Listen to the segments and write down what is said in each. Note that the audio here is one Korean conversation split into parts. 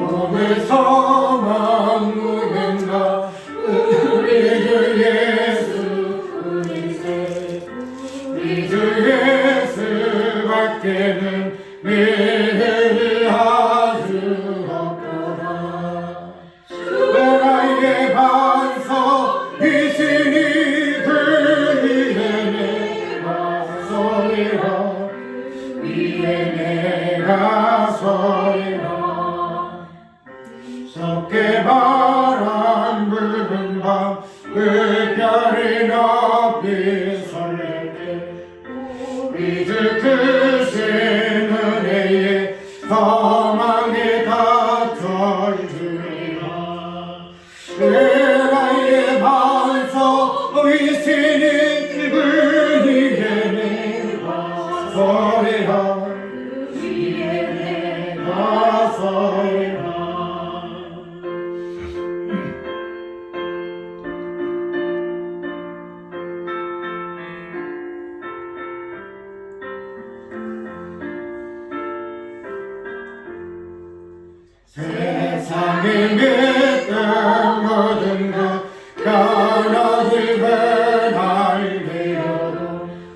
몸의 소망 누군가 우리 주 예수 우리 주 예수밖에는 믿음이 아주 없구나. 나의 반석이시니 그 위에 내가 서리라 위에 내가 서리라. 썩게 바람 붉은 밤 그 별이 높이 설렐 때 우리 주 크신 은혜에 소망에 닫혀주리라. 나의 반석이시니 그 위에 내가 서리라 위에 내가 서리라. 세상의 믿음 모든 것 끊어질 날되어도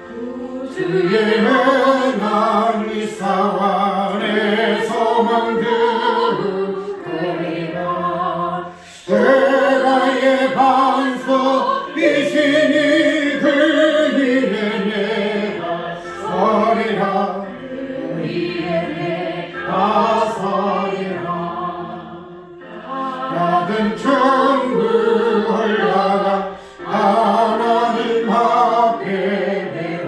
구주의 은한 미사와 내 소망 그리라. 나의 반석이시니 그 위에 내가 서리라 위에 내가 서리라. 낮은 천국 올라가 하나님 앞에 배울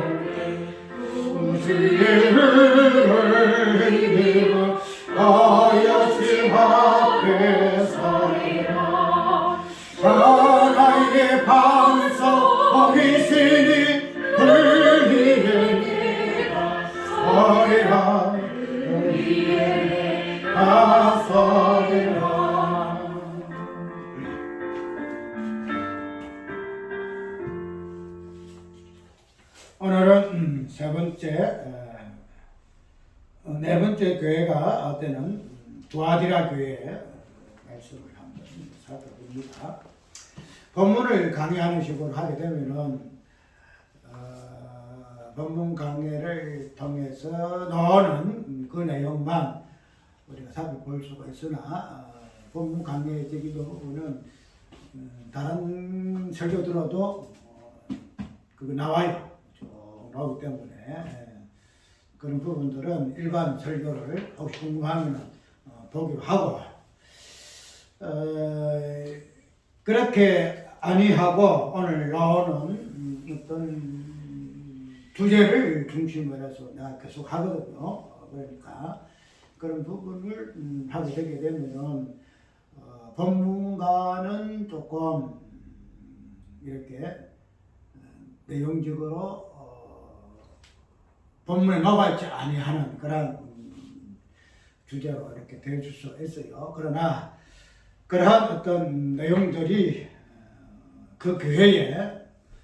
구주의 은을 힘입어 하여심 앞에 서리라. 나의 반석이시니 그 위에 내가 서리라 위에 내가 서리라. 오늘은 네 번째 교회가 되는 두아디라 교회의 말씀을 한번 살펴봅니다. 본문을 강의하는 식으로 하게 되면은 본문 강의를 통해서 나오는 그 내용만 우리가 살펴볼 수가 있으나 본문 강의적인 부분은 다른 설교 들어도 그거 나와요. 나오기 때문에 그런 부분들은 일반 설교를 혹시 궁금하면 보기로 하고 그렇게 아니하고 오늘 나오는 어떤 주제를 중심으로 해서 내가 계속 하거든요. 그러니까 그런 부분을 하게 되게 되면은 본문과는 조금 이렇게 내용적으로 본문에 나와있지 아니하는 그런 주제로 이렇게 되어줄 수 있어요. 그러나 그러한 어떤 내용들이 그 교회에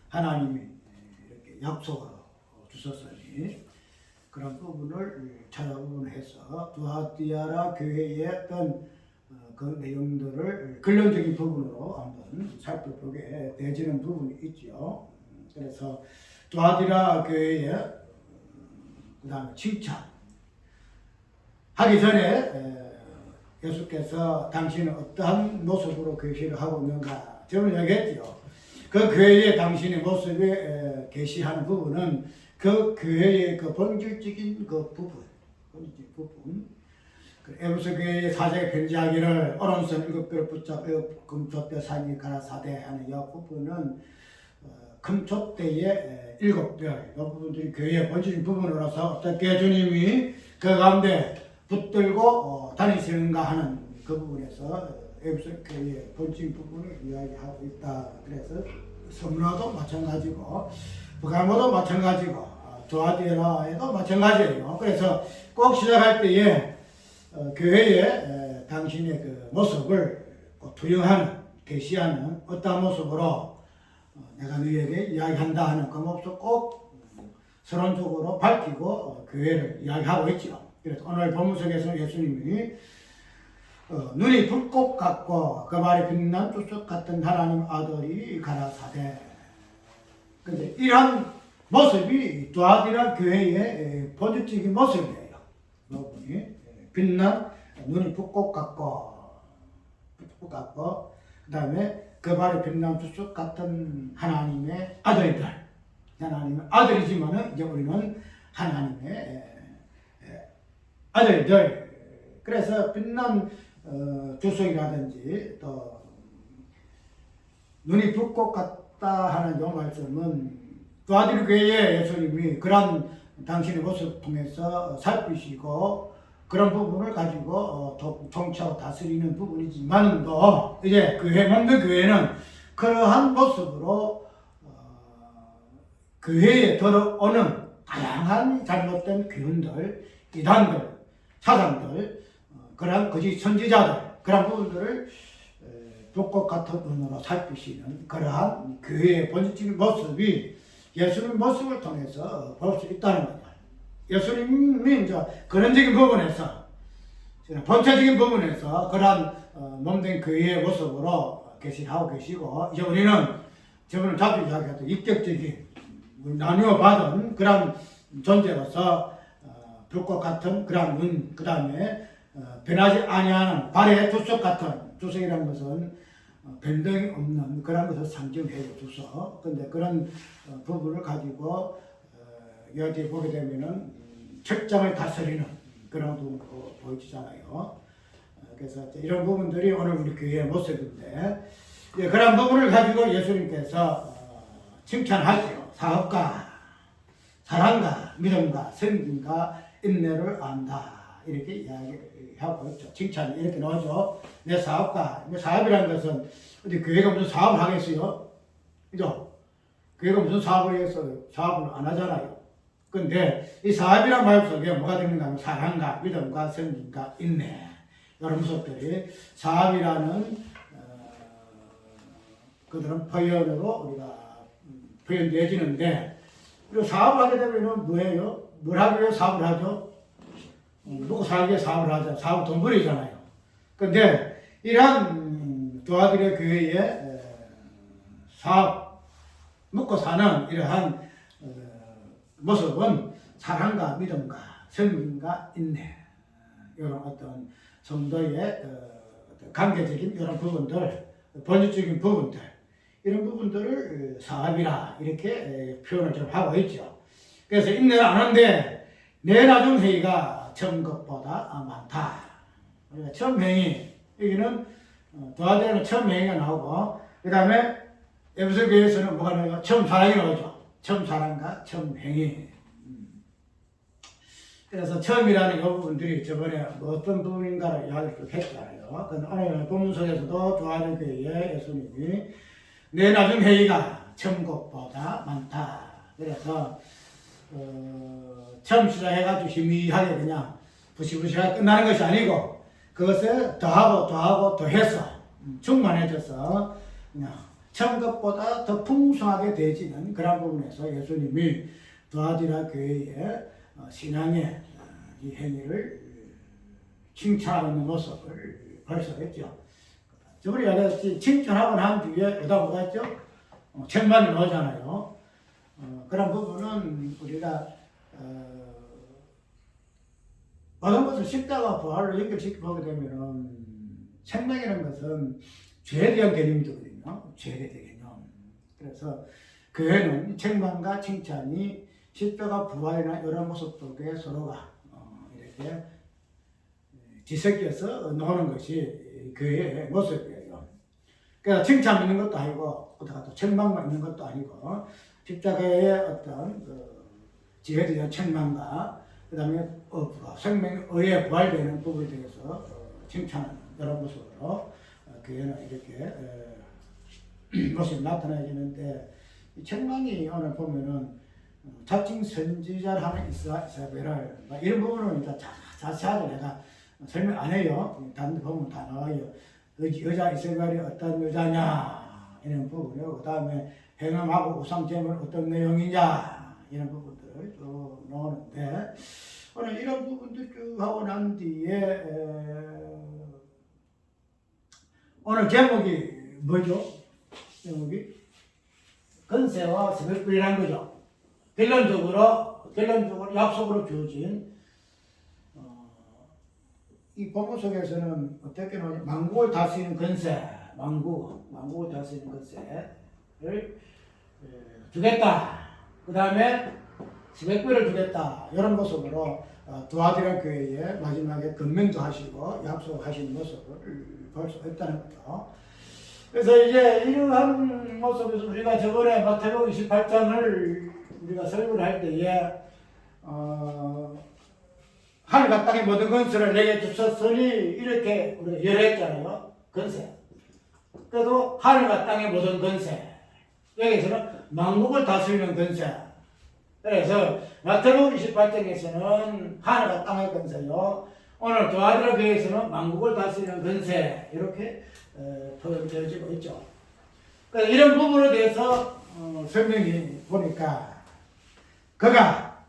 하나님이 이렇게 약속을 주셨으니 그런 부분을 찾아보면서 두아디라 교회의 어떤 그 내용들을 근본적인 부분으로 한번 살펴보게 되지는 부분이 있죠. 그래서 두아디라 교회의 그 다음에 칭찬 하기 전에 예수께서 당신은 어떠한 모습으로 계시를 하고 있는가 저는 얘기했죠. 그 교회의 당신의 모습에 계시하는 부분은 그 교회의 그 본질적인 그 부분 에베소 교회의 사제가 편지하기를 오른손 일곱 뼈를 붙잡고 금촛대 상이 가라사대 하는 이 부분은 금촛대의 일곱 뼈, 이 부분들이 교회의 본질적인 부분으로서 어떻게 주님이 그 가운데 붙들고 다니시는가 하는 그 부분에서 에베소 교회의 본질적인 부분을 이야기하고 있다. 그래서 스무나도 마찬가지고 부가모도 마찬가지고 두아디라에도 마찬가지예요. 그래서 꼭 시작할 때에 교회의 당신의 그 모습을 투영하는, 계시하는 어떤 모습으로 내가 너희에게 이야기한다 하는 그 모습을 꼭 서론적으로 밝히고 교회를 이야기하고 있죠. 그래서 오늘 본문 속에서 예수님이 눈이 불꽃 같고 그 발에 빛난 주석 같은 하나님 아들이 가라사대. 근데 이러한 모습이 두아디라 교회의 본질적인 모습이에요. 여러분이 빛난 눈이 불꽃 같고 그 다음에 그 발에 빛난 주석 같은 하나님의 아들들. 하나님의 아들이지만은 이제 우리는 하나님의 아들들. 그래서 빛난 주석이라든지 또 눈이 불꽃 같다 하는 요 말씀은 두아디라 교회의 예수님이 그런 당신의 모습을 통해서 살피시고 그런 부분을 가지고 통치하고 다스리는 부분이지만도 이제 교회 만든 교회는 그러한 모습으로 교회에 들어오는 다양한 잘못된 교훈들, 이단들, 사상들, 그런 거짓 선지자들 그런 부분들을 불꽃 같은 눈으로 살피시는 그러한 교회의 본질적인 모습이 예수님 모습을 통해서 볼 수 있다는 거죠. 예수님이 이제 근원적인 부분에서 본체적인 부분에서 그러한 몸된 교회의 모습으로 계시하고 계시고 이제 우리는 저번에 자주 이야기했던 인격적인 나누어 받은 그런 존재로서 불꽃 같은 그런 눈, 그 다음에 변하지 아니하는 발의 주석 같은 주석이라는 것은 변동이 없는 그런 것을 상징해요, 주석. 근데 그런 부분을 가지고 여기에 보게 되면은 책장을 다스리는 그런 부분으로 보여지잖아요. 그래서 이런 부분들이 오늘 우리 교회의 모습인데 그런 부분을 가지고 예수님께서 칭찬하시오. 사업과 사랑과 믿음과 섬김과 인내를 안다. 이렇게 이야기하고 있죠. 칭찬이 이렇게 나오죠. 내 사업과, 사업이라는 것은 어디 교회가 무슨 사업을 하겠어요? 그죠? 교회가 무슨 사업을 해서 사업을 안 하잖아요. 근데 이 사업이란 말 속에 뭐가 되는가 하면 사랑과 믿음과 섬김과 인내 이런 모습들이 사업이라는 그들은 표현으로 우리가 표현되어지는데 그리고 사업을 하게 되면 뭐예요? 뭘 하기 위해 사업을 하죠? 먹고 살기 위해 사업을 하죠. 사업 돈 벌이잖아요. 근데 이러한 두아디라 교회의 사업, 먹고 사는 이러한 모습은 사랑과 믿음과 섬김과 인내 이런 어떤 성도의 관계적인 이런 부분들, 본질적인 부분들 이런 부분들을 사업이라 이렇게 표현을 좀 하고 있죠. 그래서 인내를 안 하는데 내 나중 회의가 처음 것보다 많다. 그러니까 처음 행위 여기는 도와드리는 처음 행위가 나오고 그 다음에 에베소 교회에서는 뭐가 나와요? 처음 사랑이 나오죠. 처음 사랑과 처음 행위. 그래서 처음이라는 이 부분들이 저번에 어떤 부분인가를 이야기를 했잖아요. 오늘 본문 속에서도 두아디라 교회의 예수님이 내 나중 회의가 처음 것보다 많다. 그래서 처음 시작해가지고 희미하게 그냥 부시부시하게 끝나는 것이 아니고 그것을 더하고 더해서 충만해져서 그냥 처음 것보다 더 풍성하게 되지는 그런 부분에서 예수님이 두아디라 교회의 신앙의 이 행위를 칭찬하는 모습을 벌써 했죠. 저번에 이야기했지 칭찬하고 난 뒤에 뭐가 있죠? 천만이 나오잖아요. 그런 부분은 우리가 모든 것을 십자가 부활로 연결시켜 보게 되면은 생명이라는 것은 죄에 대한 개념이거든요. 죄에 대한 개념. 그래서 교회는 책망과 칭찬이 십자가 부활이나 이런 모습 속에 서로가 이렇게 뒤섞여서 나오는 것이 교회의 모습이에요. 그래서 칭찬 있는 것도 아니고 또 책망만 있는 것도 아니고 십자가의 어떤 지혜에 대한 책망과 그 다음에 생명의 부활되는 부분에 대해서 칭찬하는 이런 모습으로 교회는 이렇게 모습이 나타나지는데 이 책망이 오늘 보면은 자칭 선지자를 하는 이사벨을 이런 부분은 일단 자세하게 내가 설명 안 해요. 다른 데 보면 다 나와요. 여자 이사벨이 어떤 여자냐 이런 부분이요. 그 다음에 행함하고 우상제물은 어떤 내용이냐 이런 부분들을 쭉 나오는데 오늘 이런 부분들 쭉 하고 난 뒤에 오늘 제목이 뭐죠? 제목이 건세와 새벽불이라는 거죠. 결론적으로 약속으로 주어진 이 본문 속에서는 어떻게 나오냐? 만국을 다스리는 건세, 만국을 다스리는 건세를 주겠다. 그 다음에 새벽불을 주겠다. 이런 모습으로 두아디라 교회에 마지막에 건면도 하시고 약속하시는 모습을 볼 수 있다는 거죠. 그래서 이제 이러한 모습에서 우리가 저번에 마태복음 28장을 우리가 설교를 할 때에 하늘과 땅의 모든 건설을 내게 주셨으니 이렇게 우리가 열했잖아요. 건세. 그래도 하늘과 땅의 모든 건세. 여기서는 만국을 다스리는 건세. 그래서 마태복음 28장에서는 하늘과 땅의 건세요. 오늘 두아디라 교회에서는 만국을 다스리는 건세. 이렇게 표현되어지고 있죠. 그래서 이런 부분에 대해서 설명이 보니까 그가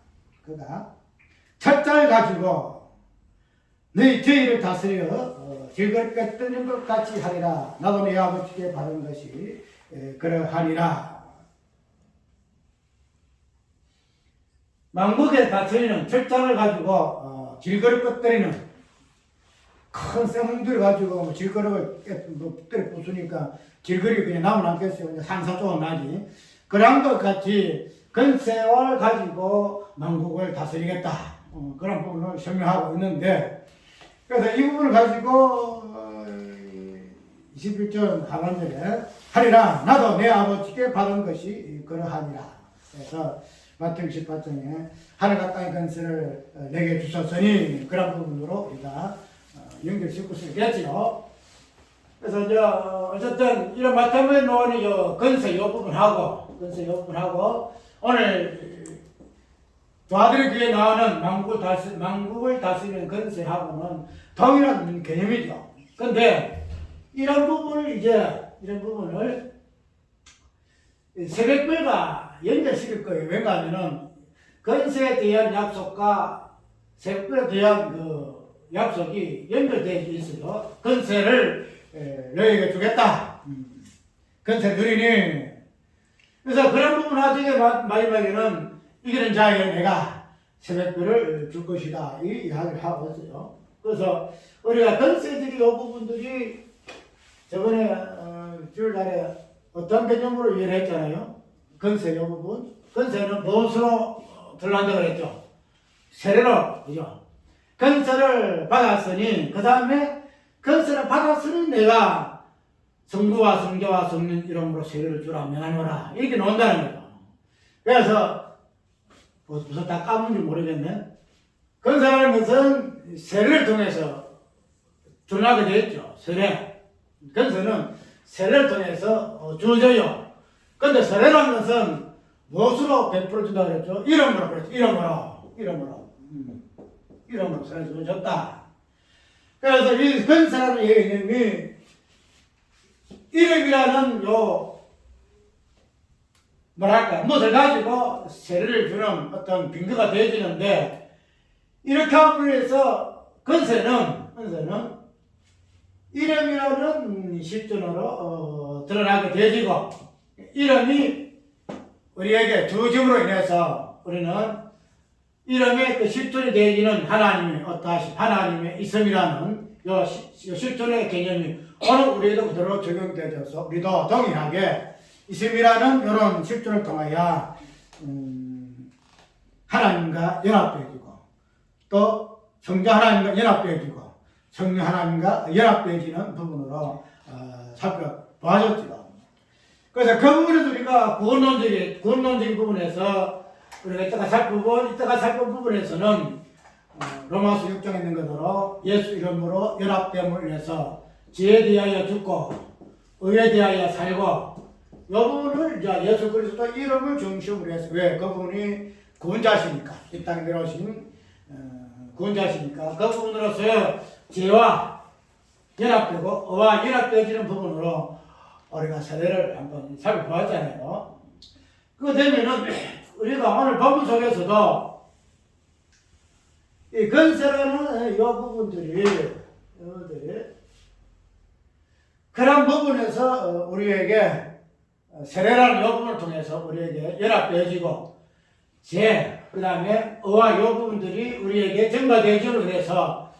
철자를 가지고 너희 죄를 다스려 즐겁게 뜨는 것 같이 하리라. 나도 내 아버지께 받은 것이 그러하리라. 만국에 다스리는 철장을 가지고 질거를 꺼뜨리는 큰 쇠문들을 가지고 질거를 때려 부수니까 질거리 그냥 나무 남겠어요. 산사조각 나지. 그런 것 같이 건세를 가지고 만국을 다스리겠다. 그런 부분을 설명하고 있는데, 그래서 이 부분을 가지고 21절 하반절에 하리라. 나도 내 아버지께 받은 것이 그러하니라. 그래서 마태복음 18장에 하늘과 땅의 건세를 내게 주셨으니 그런 부분으로 우리가 연결시킬 수 있겠지요. 그래서 이제 어쨌든 이런 마태복음에 나오는 건세 이 부분하고 오늘 두아디라 교회에 나오는 만국을 다스리는 건세하고는 동일한 개념이죠. 근데 이런 부분을 새벽별과 연결시킬 거예요. 왜냐하면은 건세에 대한 약속과 새벽별에 대한 약속이 연결되어 있어요. 건세를 너에게 주겠다. 건세 누리니. 그래서 그런 부분 나중에 마지막에는 이기는 자에게 내가 새벽별을 줄 것이다. 이 이야기를 하고 있어요. 그래서 우리가 건세들이 이 부분들이 저번에 주일날에 어떤 개념으로 이해를 했잖아요. 건세 이 부분. 건세는 무엇으로 들어간다고 그랬죠? 세례로, 그죠? 건세를 받았으니, 그 다음에 건세를 받았으니 내가 성부와 성자와 성령 이름으로 세례를 주라 명하노라. 이렇게 나온다는 거죠. 그래서, 무슨 다 까먹은지 모르겠네. 건세라는 것은 세례를 통해서 전하게 되었죠. 세례. 건세는 세례를 통해서 주어져요. 근데 세례라는 것은 무엇으로 베풀어준다고 그랬죠? 이름으로 그랬죠. 이름으로 세례를 줬다. 그래서 이 건세라는 개념이 이름이라는 무엇을 가지고 세례를 주는 어떤 빙거가 되어지는데, 이렇게 함으로 해서 건세는 이름이라는 실존으로 드러나게 되어지고, 이름이 우리에게 주어짐으로 인해서 우리는 이름의 그 실존이 되어지는 하나님의 어떠하신 하나님의 있음이라는 요 실존의 개념이 오늘 우리에도 그대로 적용되어져서 우리도 동일하게 있음이라는 이런 실존을 통하여 하나님과 연합되어지고, 또 성자 하나님과 연합되어지고 성령 하나님과 연합되어지는 부분으로 살펴보았죠. 그래서 그 부분에서 우리가 구원론적인 부분에서 우리가 이따가 살펴본 부분에서는 로마서 6장에 있는 것으로 예수 이름으로 연합됨을 위해서 지혜에 대하여 죽고 의에 대하여 살고, 이 부분을 이제 예수 그리스도 이름을 중심으로 해서, 왜? 그분이 구원자시니까, 이 땅에 내려오신 구원자시니까 그 부분으로서 죄와 연합되고 의와 연합되어지는 부분으로 우리가 세례를 한번 살펴보았잖아요. 그거 되면은 우리가 오늘 본문 속에서도 이 건세라는 이 부분들이 그런 부분에서 우리에게 세례라는 요 부분을 통해서 우리에게 연합되어지고 그 다음에 어와 요 부분들이 우리에게 증가되어지는 해서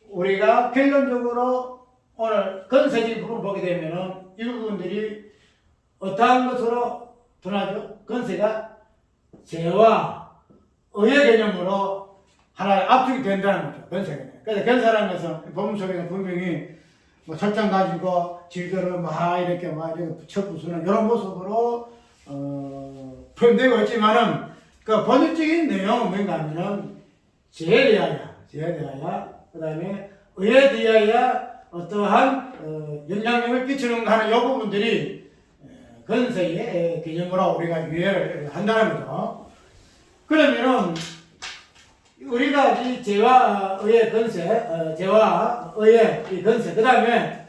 우리가 결론적으로 오늘 건세적인 부분을 보게 되면은 이 부분들이 어떠한 것으로 드러나죠? 건세가 죄와 의의 개념으로 하나의 압축이 된다는 거죠. 건세가. 그래서 건세라는 것은 본문 속에는 분명히 뭐 철장 가지고 질거를 막 이렇게 붙여 부수는 이런 모습으로 표현되고 있지만은 그 본질적인 내용은 뭔가 하면은 죄에 대하여 그 다음에 의에 대하여 어떠한 영향력을 끼치는 하는 이 부분들이 건세의 개념으로 우리가 이해를 한다는 거죠. 그러면은 우리가 이 죄와 의의 건세, 죄와 의의 이 건세, 그 다음에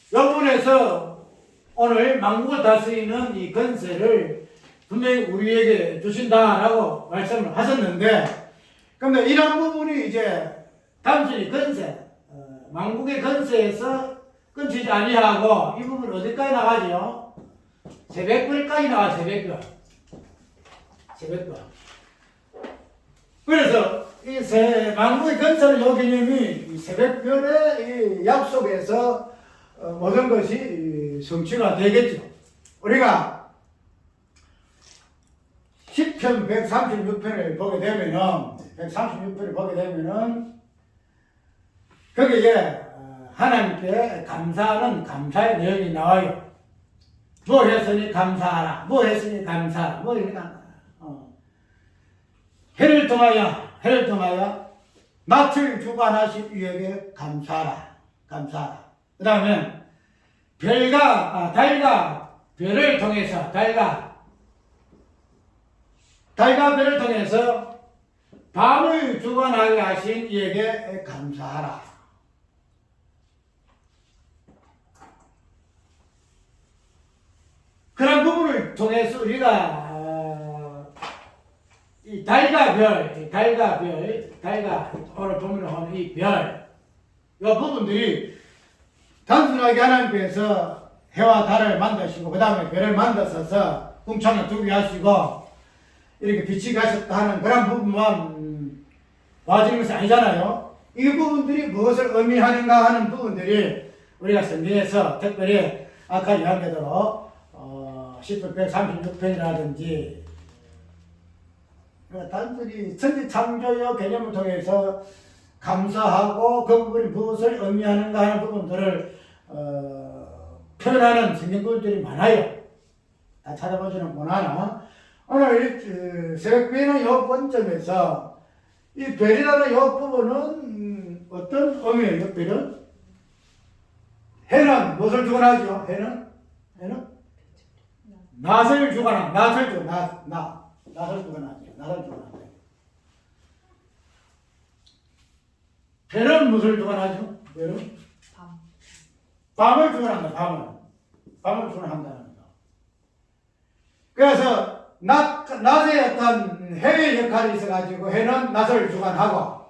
이 부분에서 오늘 만국을 다스리는 이 건세를 분명히 우리에게 주신다라고 말씀을 하셨는데, 근데 이런 부분이 이제 단순히 건세, 만국의 건세에서 끊치지 아니하고 이 부분 어디까지 나가죠? 새벽별까지 나가, 새벽별. 그래서 이 만국의 건설의 요 개념이 이 새벽별의 이 약속에서 모든 것이 성취가 되겠죠. 우리가 10편 136편을 보게 되면은 거기에 하나님께 감사하는 감사의 내용이 나와요. 뭐 했으니 감사하라. 뭐 했으니 감사하라. 뭐 이렇게 나와요. 해를 통하여 낯을 주관하신 이에게 감사하라. 그 다음에 달과 별을 통해서 달과 별을 통해서 밤을 주관하게 하신 이에게 감사하라. 그런 부분을 통해서 우리가 이 달과 오늘 보면 하는 이 별, 이 부분들이 단순하게 하나님께서 해와 달을 만드시고 그 다음에 별을 만드셔서 궁창에 두게 하시고 이렇게 빛이 가셨다 하는 그런 부분만 봐주는 것이 아니잖아요. 이 부분들이 무엇을 의미하는가 하는 부분들이 우리가 성경에서 특별히 아까 이야기대로 10편 136편이라든지 단순히 천지 창조의 개념을 통해서 감사하고 그 부분이 무엇을 의미하는가 하는 부분들을 표현하는 성경들이 많아요. 다 찾아보지는 못하나 오늘 새벽별의 이 본점에서 이 별이라는 이 부분은 어떤 의미예요? 별은? 해는 무엇을 주관하죠? 해는? 낫을 주관하죠. 낫을 주관하죠. 별은 무엇을 주관하죠? 별은? 밤을 주관한다. 밤을 주관한다는 거. 그래서 낮에 어떤 해의 역할이 있어가지고 해는 낮을 주관하고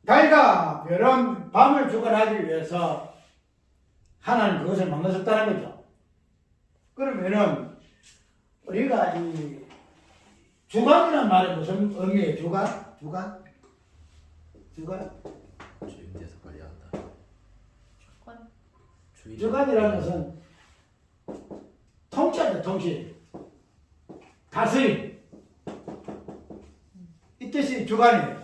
달과 별은 밤을 주관하기 위해서 하나님 그것을 만드셨다는 거죠. 그러면은 우리가 이 주관이란 말은 무슨 의미예요? 주관? 주인께서 관리한다. 주관이라는 것은 통치한다, 통치. 다스림. 이 뜻이 주관이에요.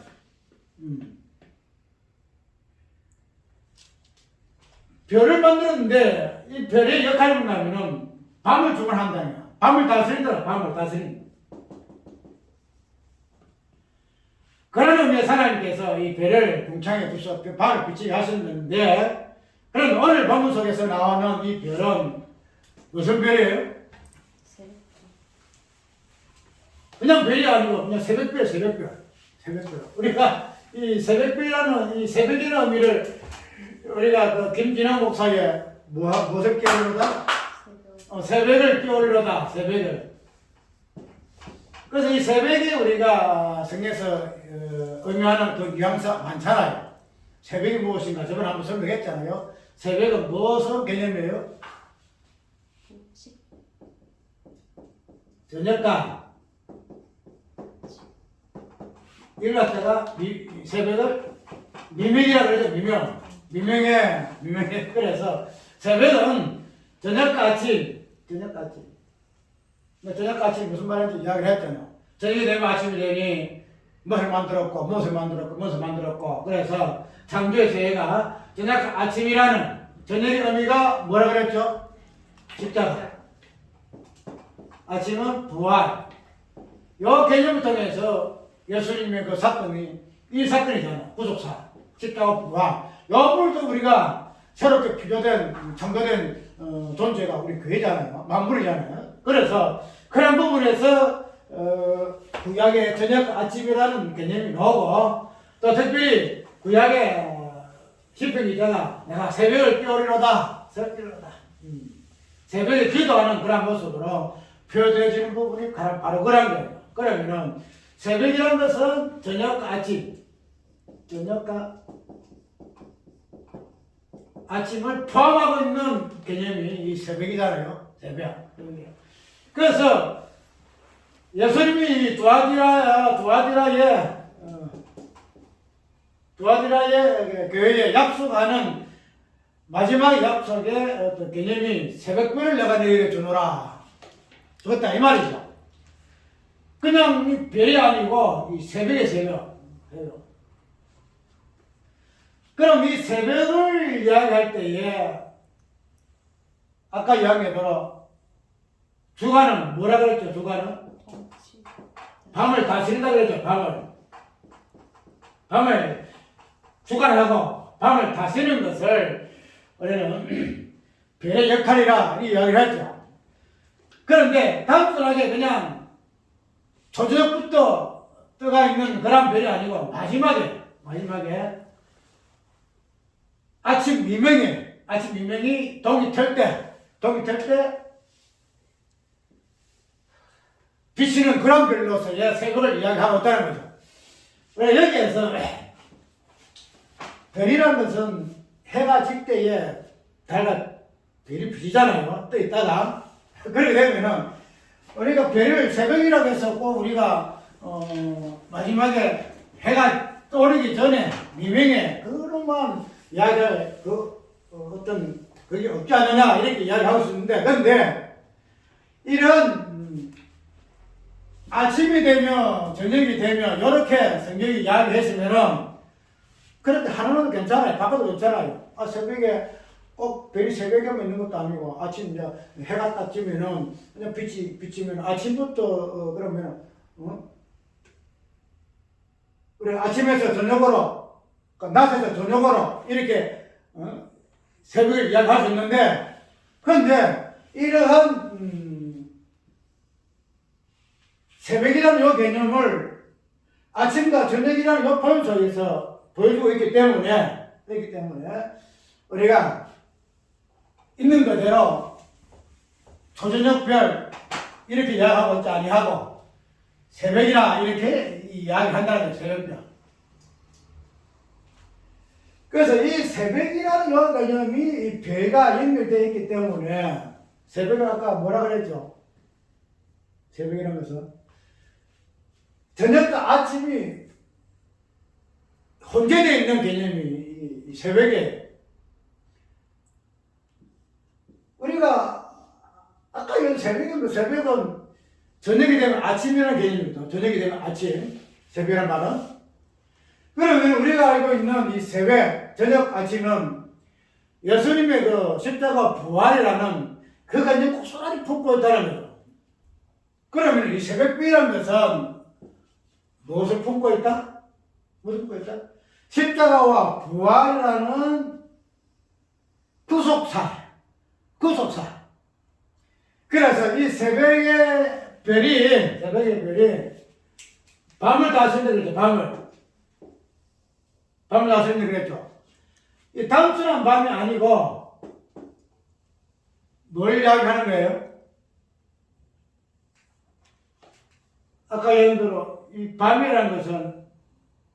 별을 만들었는데 이 별의 역할이 뭐냐면은 밤을 주관한다는 거야. 밤을 다스린다. 그런 의미에서 하나님께서 이 별을 궁창에 두셔서 밤을 비치게 하셨는데, 그럼 오늘 본문 속에서 나오는 이 별은 무슨 별이에요? 그냥 별이 아니고 그냥 새벽별. 우리가 이 새벽별이라는 이 새벽이라는 의미를 우리가 그 김진환 목사의 무엇을 끼우려다? 새벽을 끼우려다. 그래서 이 새벽이 우리가 성경에서 의미하는 그 뉘앙스가 많잖아요. 새벽이 무엇인가 저번에 한번 설명했잖아요. 새벽은 무슨 개념이에요? 저녁과 이걸 갖다가 새벽을 미명이라고 그러죠. 미명에 그래서 새벽은 저녁과 아침 저녁과 아침 무슨 말인지 이야기를 했잖아요. 저녁이 되면 아침이 되니 무엇을 만들었고 그래서 창조의 세계가 저녁과 아침이라는 저녁의 의미가 뭐라 그랬죠? 십자가. 아침은 부활. 요 개념을 통해서 예수님의 그 사건이 이 사건이잖아요. 구속사, 십자가 부활. 요 부분도 우리가 새롭게 피조된 창조된 존재가 우리 교회잖아요. 만물이잖아요. 그래서 그런 부분에서 구약의 저녁 아침이라는 개념이 나오고 또 특별히 구약의 시편이 있잖아. 내가 새벽을 깨우리로다. 새벽에 기도하는 그런 모습으로 표현되어지는 부분이 바로 그런 거예요. 그러면은 새벽이라는 것은 저녁과 아침, 저녁과 아침을 포함하고 있는 개념이 이 새벽이잖아요. 새벽. 그래서 예수님이 두아디라의 교회에 약속하는 마지막 약속의 어떤 개념이 새벽별을 내가 너희에게 주노라. 좋다 이 말이죠. 그냥 이 별이 아니고 이 새벽의 새벽. 그럼 이 새벽을 이야기할 때에 아까 이야기했더라 주간은 뭐라 그랬죠? 주간은 밤을 다스린다 그랬죠. 밤을 주관하고 밤을 다스리는 것을 우리는 별의 역할이라 이야기를 했죠. 그런데 단순하게 그냥 초저녁부터 떠가 있는 그런 별이 아니고 마지막에 아침 미명이 동이 털 때 비치는 그런 별로서의 세고를 이야기하고 있다는 거죠. 왜 여기에서 별이라는 것은 해가 질 때에 별이 비치잖아요. 떠 있다가 그렇게 되면은 우리가 별을 새벽이라고 해서 꼭 우리가 마지막에 해가 떠오르기 전에 미명에 그런만 이야기할 어떤 그게 없지 않느냐 이렇게 이야기하고 있는데 그런데 이런 아침이 되면 저녁이 되면 이렇게 성경이 이야기했으면은 그런데 하나는 괜찮아요. 바꿔도 괜찮아요. 새벽에 꼭 별이 새벽에 있는 것도 아니고 아침 이제 해가 딱 지면은 그냥 빛이 비치면 아침부터 그러면 우리 아침에서 저녁으로 낮에서 저녁으로 이렇게 새벽을 이야기할 수 있는데 그런데 이러한 새벽이라는 이 개념을 아침과 저녁이라는 이 표현 속에서 보여주고 있기 때문에 우리가 있는 그대로 초저녁별 이렇게 이야기하고 있지 아니하고 새벽이라 이렇게 이야기한다는 거예요. 새벽별. 그래서 이 새벽이라는 이 개념이 이 별과 연결되어 있기 때문에 새벽을 아까 뭐라 그랬죠? 새벽이라는 것은 저녁과 아침이 혼재되어 있는 개념이 이 새벽에 우리가 아까 이런 새벽은 저녁이 되면 아침이라는 개념입니다. 저녁이 되면 아침, 새벽이라는 말은 그러면 우리가 알고 있는 이 새벽, 저녁, 아침은 예수님의 그 십자가 부활이라는 그 개념을 고스란히 품고 있다는 거예요. 그러면 이 새벽비라는 것은 무엇을 품고 있다? 무엇을 품고 있다? 십자가와 부활이라는 구속사. 그래서 이 새벽의 별이 밤을 다스린다 그랬죠. 밤을 다스린다 그랬죠. 이 단순한 밤이 아니고 뭘 이야기하는 거예요? 아까 예를 이 밤이라는 것은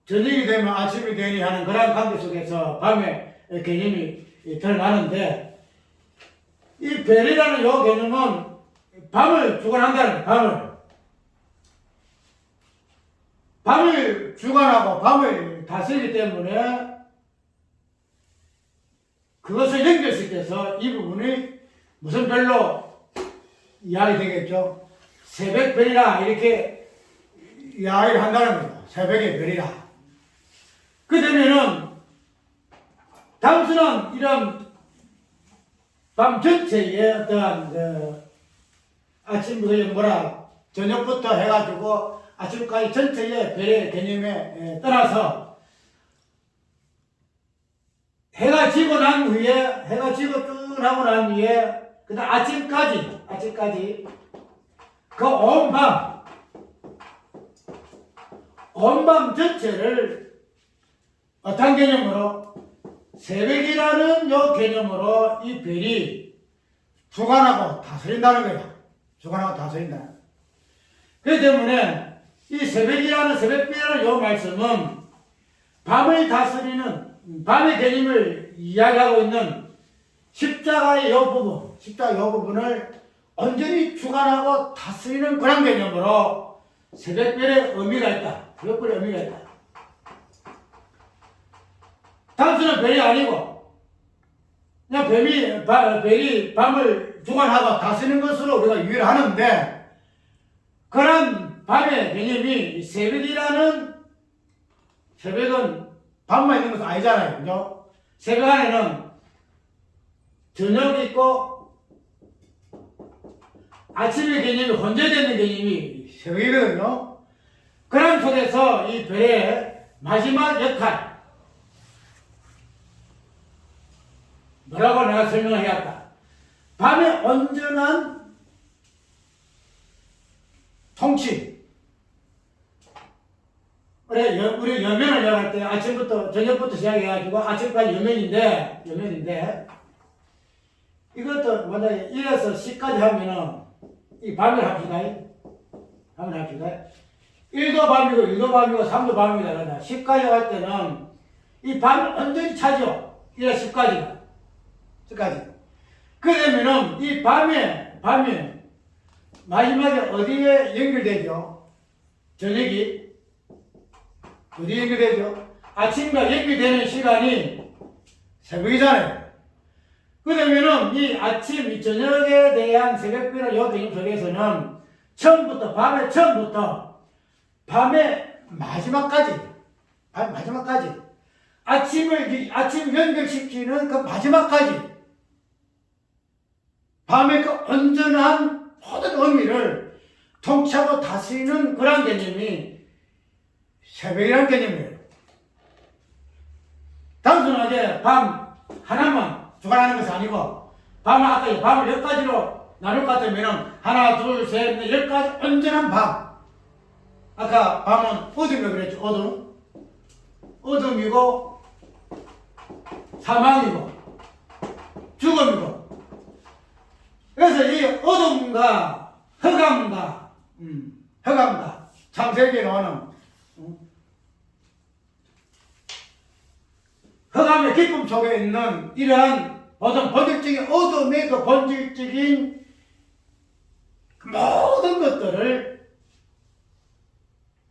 저녁이 되면 아침이 되니 하는 그런 관계 속에서 밤의 개념이 드러나는데 이 별이라는 요 개념은 밤을 주관한다는 거예요. 밤을 주관하고 밤을 다스리기 때문에 그것을 연결시켜서 이 부분이 무슨 별로 이야기 되겠죠? 새벽별이라 이렇게 이야기를 한다는 거죠. 새벽의 별이라. 그 되면은 단순한 이런 밤 전체에 어떠한 아침부터 저녁부터 해가지고 아침까지 전체의 별의 개념에 떠나서 해가 지고 난 후에 해가 지고 쭉 하고 난 후에 그다음 아침까지 그 온 밤 전체를 어떤 개념으로 새벽이라는 요 개념으로 이 별이 주관하고 다스린다는 거야. 주관하고 다스린다. 그렇기 때문에 이 새벽이라는 요 말씀은 밤을 다스리는 밤의 개념을 이야기하고 있는 십자가의 요 부분, 십자가 요 부분을 온전히 주관하고 다스리는 그런 개념으로 새벽별의 의미가 있다. 새벽별의 의미가 있다. 단순한 별이 아니고 그냥 별이 밤을 주관하고 다스리는 것으로 우리가 이해를 하는데 그런 밤의 개념이 새벽은 밤만 있는 것은 아니잖아요. 그죠? 새벽 안에는 저녁이 있고 아침의 개념이 혼재되는 개념이 새벽이거든요. 그런 속에서 이 별의 마지막 역할 뭐라고 내가 설명을 해야겠다. 밤의 온전한 통치. 우리 여명을 이야기할 때 아침부터 저녁부터 시작해가지고 아침까지 여명인데 이것도 만약에 1에서 10까지 하면은 이 밤을 합시다. 1도 밤이고 2도 밤이고 3도 밤이다. 그러나 10까지 할 때는 이 밤을 완전히 차죠. 1에서 10까지. 그러면은 이 밤이 마지막에 어디에 연결되죠? 저녁이 어디에 연결되죠? 아침과 연결되는 시간이 새벽이잖아요. 그러면은 이 아침, 이 저녁에 대한 새벽별의 요 개념 속에서는 밤의 마지막까지 아침 연결시키는 그 마지막까지 밤의 그 온전한 모든 의미를 통치하고 다스리는 그런 개념이 새벽이라는 개념이에요. 단순하게 밤 하나만 주관하는 것이 아니고 밤을 10가지로 나눌 것 같으면 하나, 둘, 셋, 넷, 10가지 온전한 밤. 아까 밤은 어둠이라고 그랬죠. 어둠이고 사망이고 죽음이고. 그래서 이 어둠과 흑암과 창세기에 나오는 흑암의 기쁨 속에 있는 이러한 어떤 본질적인 어둠의 그 본질적인 모든 것들을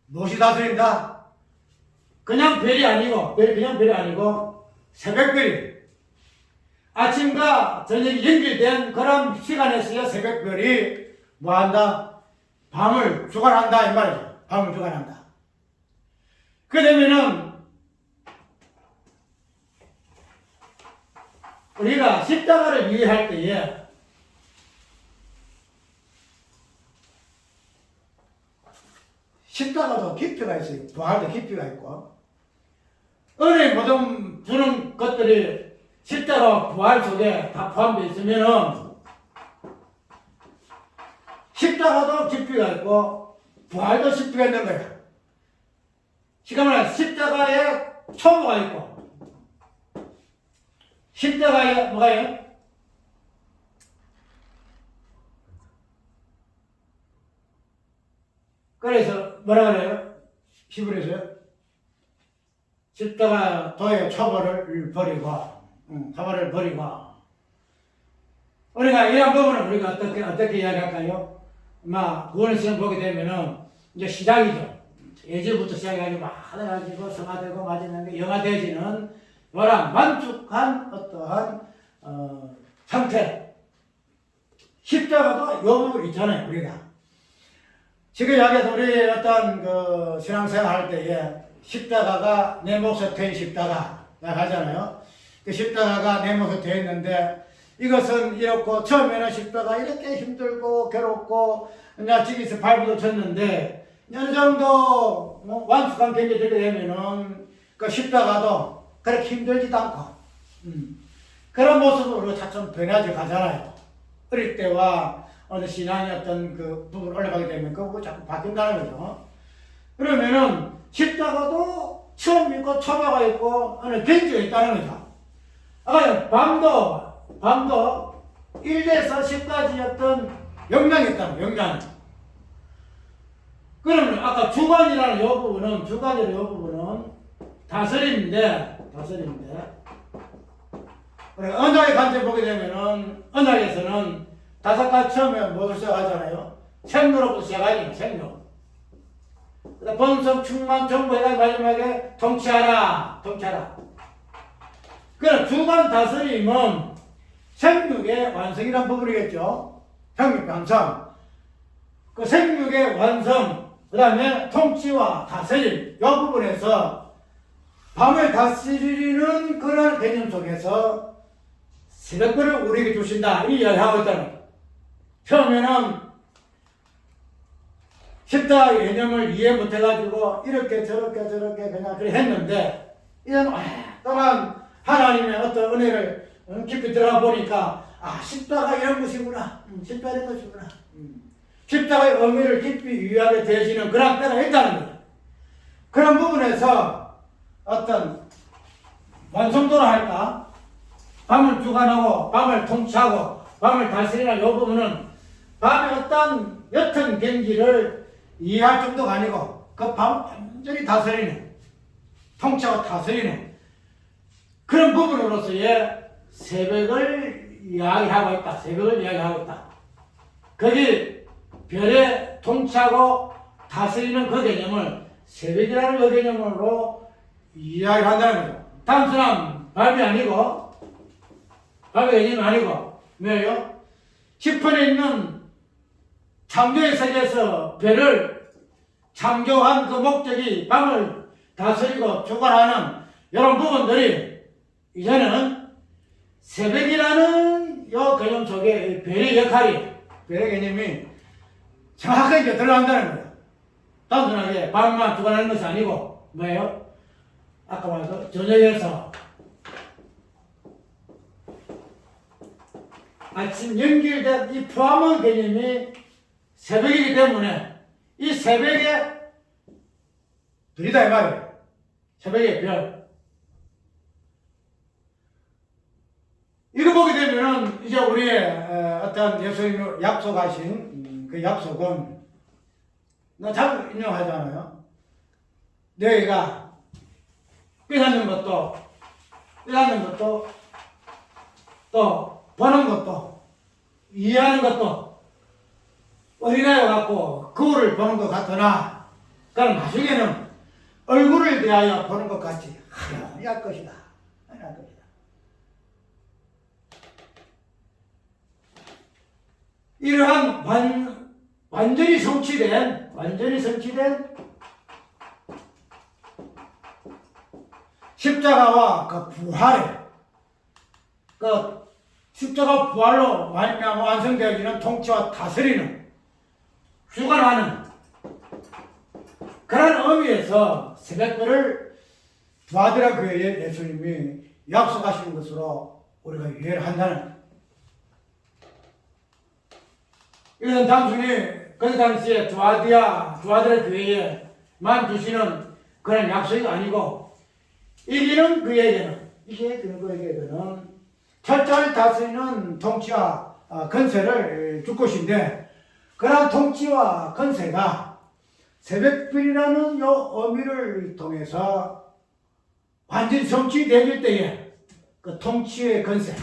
무엇이 다스린다? 그냥 별이 아니고 새벽별이 아침과 저녁이 연결된 그런 시간에서의 새벽별이 뭐한다? 밤을 주관한다 이 말이죠. 밤을 주관한다. 그러면은 우리가 십자가를 이해할 때에 십자가도 깊이가 있어요. 부활도 깊이가 있고 은혜 모든 주는 것들이 십자가와 부활 속에 다 포함되어 있으면은 십자가도 깊이가 있고 부활도 깊이가 있는 거야. 그러니까 십자가에 초보가 있고 십자가에 뭐가요? 그래서 뭐라 그래요? 히브리서요? 십자가 도의 초보를 버리고 사활을 버리고 우리가 이런 부분을 우리가 어떻게 이야기할까요? 구원의 시험 보게 되면은 이제 시작이죠. 예지부터 시작해가지고 막 하다가지고 성화되고 마지막에 영화되지는 이런 만족한 어떠한 상태. 십자가도 요 부분 있잖아요, 우리가. 지금 여기서 우리 어떤 그 신앙생활 할 때에 십자가가 내 몫에 된 십자가 하잖아요. 그 십자가가 내 몫에 되어 있는데 이것은 이렇고 처음에는 십자가 이렇게 힘들고 괴롭고 그냥 지기서 발부도 쳤는데 어느 정도 완숙한 경기 되게 되면은 그 십자가도 그렇게 힘들지도 않고 그런 모습으로 차츰 변해져 가잖아요. 어릴 때와 어느 신앙의 어떤 그 부분을 올라가게 되면 그거 자꾸 바뀐다는 거죠. 그러면은 십자가도 처음 있고 초과가 있고 어느 경지가 있다는 거죠. 아까 밤도 1에서 10까지였던 영향이 있다는 영향이. 그러면 아까 주관이라는 요 부분은 다스림인데 우리가 언약의 관점 보게 되면은 언약에서는 5가지 처음에 무엇을 시작하잖아요. 생로부터 시작하니까 생로. 그다음 번성 충만 정부해가 마지막에 통치하라. 그럼 주관 다스림은 생육의 완성이라는 부분이겠죠. 생육 완성. 그 생육의 완성, 그 다음에 통치와 다스림, 이 부분에서 밤을 다스리는 그런 개념 속에서 새벽별을 우리에게 주신다. 이 이야기하고 있다는 거예요. 처음에는 십자가의 개념을 이해 못해가지고 이렇게 저렇게 그냥 그래 했는데 이제는 또한 하나님의 어떤 은혜를 깊이 들어가 보니까 십자가 이런 것이구나. 십자가 이런 것이구나. 십자가의 의미를 깊이 이해하게 되어지는 그런 때가 있다는 거예요. 그런 부분에서 어떤 완성도라 할까? 밤을 주관하고 밤을 통치하고 밤을 다스리는 이 부분은 밤의 어떤 옅은 경지를 이해할 정도가 아니고 그 밤 완전히 다스리는 통치하고 다스리는 그런 부분으로서의 새벽을 이야기하고 있다. 거기 별의 통치하고 다스리는 그 개념을 새벽이라는 그 개념으로 이야기한다는 거죠. 단순한 밤이 아니고 밤의 개념이 아니고 왜요? 10편에 있는 창조의 세계에서 별을 창조한 그 목적이 밤을 다스리고 주관하는 이런 부분들이 이제는 새벽이라는 이 개념 속에 별의 역할이 별의 개념이 정확하게 들어간다는 거예요. 단순하게 밤만 주관하는 것이 아니고 뭐예요? 아까 말한 저녁에서 아침 연결된 이 포함한 개념이 새벽이기 때문에 이 새벽에 별이다 이 말이에요. 새벽의 별. 이거 보게 되면은 이제 우리의 어떤 예수님이 약속하신 그 약속은 나 자주 인용하잖아요. 너희가 깨닫는 것도 또 보는 것도 이해하는 것도 어린아이와 같고 거울을 보는 것 같으나 그럼 나중에는 얼굴을 대하여 보는 것 같이 하얀 할 것이다. 이러한 완전히 성취된 십자가와 그 부활에 그 십자가 부활로 완성되어지는 통치와 다스리는 주관하는 그런 의미에서 새벽별을 두아드라 교회에 예수님이 약속하시는 것으로 우리가 이해를 한다는 이것은 단순히 그 당시에 두아드라 교회에만 주시는 그런 약속이 아니고 이기는 그에게는 철저히 다스리는 통치와 건세를 줄 것인데 그러한 통치와 건세가 새벽별이라는 요 의미를 통해서 완전히 성취되질 때에 그 통치의 건세,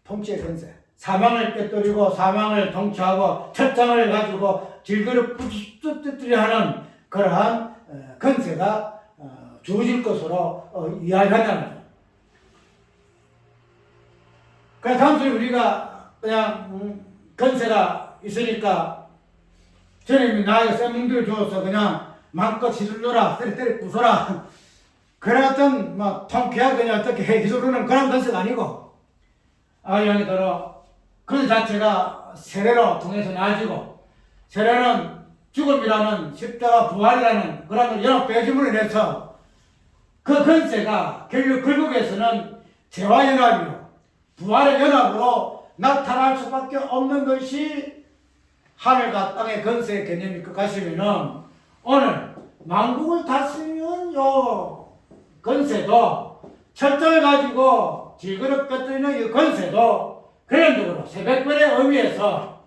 통치의 건세, 사망을 꿰뚫리고 사망을 통치하고 철장을 가지고 질그릇 부스뜨뜨리 하는 그러한 건세가 주어질 것으로 이야기한다는 거죠. 그래서 단순히 우리가 그냥 건세가 있으니까 주님이 나에게 쇠문기를 주어서 그냥 마음껏 휘둘러라, 때려 부숴라, 그런 어떤 뭐 통쾌하게 그냥 어떻게 휘두르는 그런 건세가 아니고, 아영이 들어 그 자체가 세례로 통해서 나아지고, 세례는 죽음이라는 십자가 부활이라는 그런 걸 연합 배심을 인해서 그 건세가 결국에서는 죄와 연합이요 부활의 연합으로 나타날 수밖에 없는 것이 하늘과 땅의 건세의 개념일 것 같으면은 오늘 만국을 다스리는 요 건세도 철저히 가지고 질그릇 펴뜨리는 이 건세도 개인적으로 새벽별의 의미에서